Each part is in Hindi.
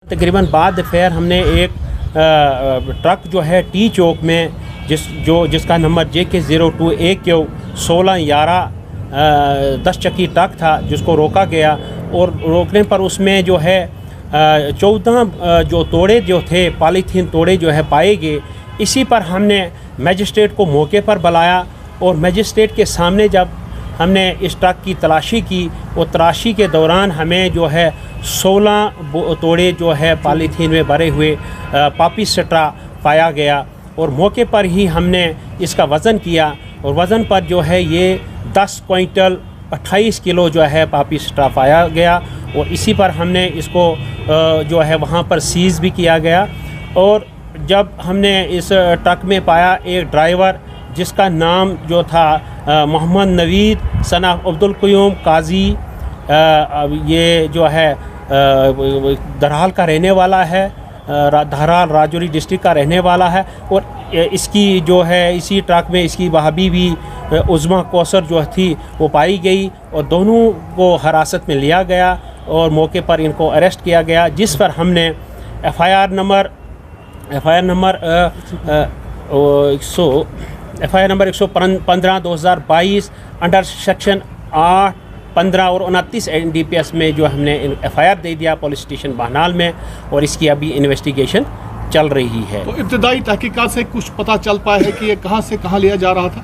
तकरीबन बाद दोपहर हमने एक ट्रक जो है टी चौक में जिसका नंबर JK02 AQ 1611 10 चक्की ट्रक था, जिसको रोका गया और रोकने पर उसमें जो है 14 जो तोड़े जो थे, पॉलीथीन तोड़े जो है पाए गए। इसी पर हमने मजिस्ट्रेट को मौके पर बुलाया और मजिस्ट्रेट के सामने जब हमने इस ट्रक की तलाशी की और तलाशी के दौरान हमें जो है 16 तोड़े जो है पॉलीथीन में भरे हुए पापी स्ट्रा पाया गया और मौके पर ही हमने इसका वज़न किया और वज़न पर जो है ये 10 क्विंटल 28 किलो जो है पापी स्ट्रा पाया गया और इसी पर हमने इसको जो है वहाँ पर सीज़ भी किया गया। और जब हमने इस ट्रक में पाया एक ड्राइवर जिसका नाम जो था मोहम्मद नवीद सना अब्दुल क़य्यूम काजी, ये जो है दरहाल का रहने वाला है, दरहाल राजौरी डिस्ट्रिक्ट का रहने वाला है और इसकी जो है इसी ट्रक में इसकी वहाबी भी उज़्मा कौसर जो थी वो पाई गई और दोनों को हिरासत में लिया गया और मौके पर इनको अरेस्ट किया गया, जिस पर हमने FIR नंबर 115/2022 अंडर सेक्शन 8, 15 और 29 NDPS में जो हमने FIR दे दिया पुलिस स्टेशन बहनाल में और इसकी अभी इन्वेस्टिगेशन चल रही है। तो इब्तदाई तहकीकात से कुछ पता चल पाया है कि ये कहाँ से कहाँ लिया जा रहा था?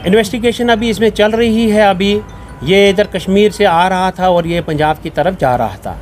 इन्वेस्टिगेशन अभी इसमें चल रही है। अभी ये इधर कश्मीर से आ रहा था और ये पंजाब की तरफ जा रहा था।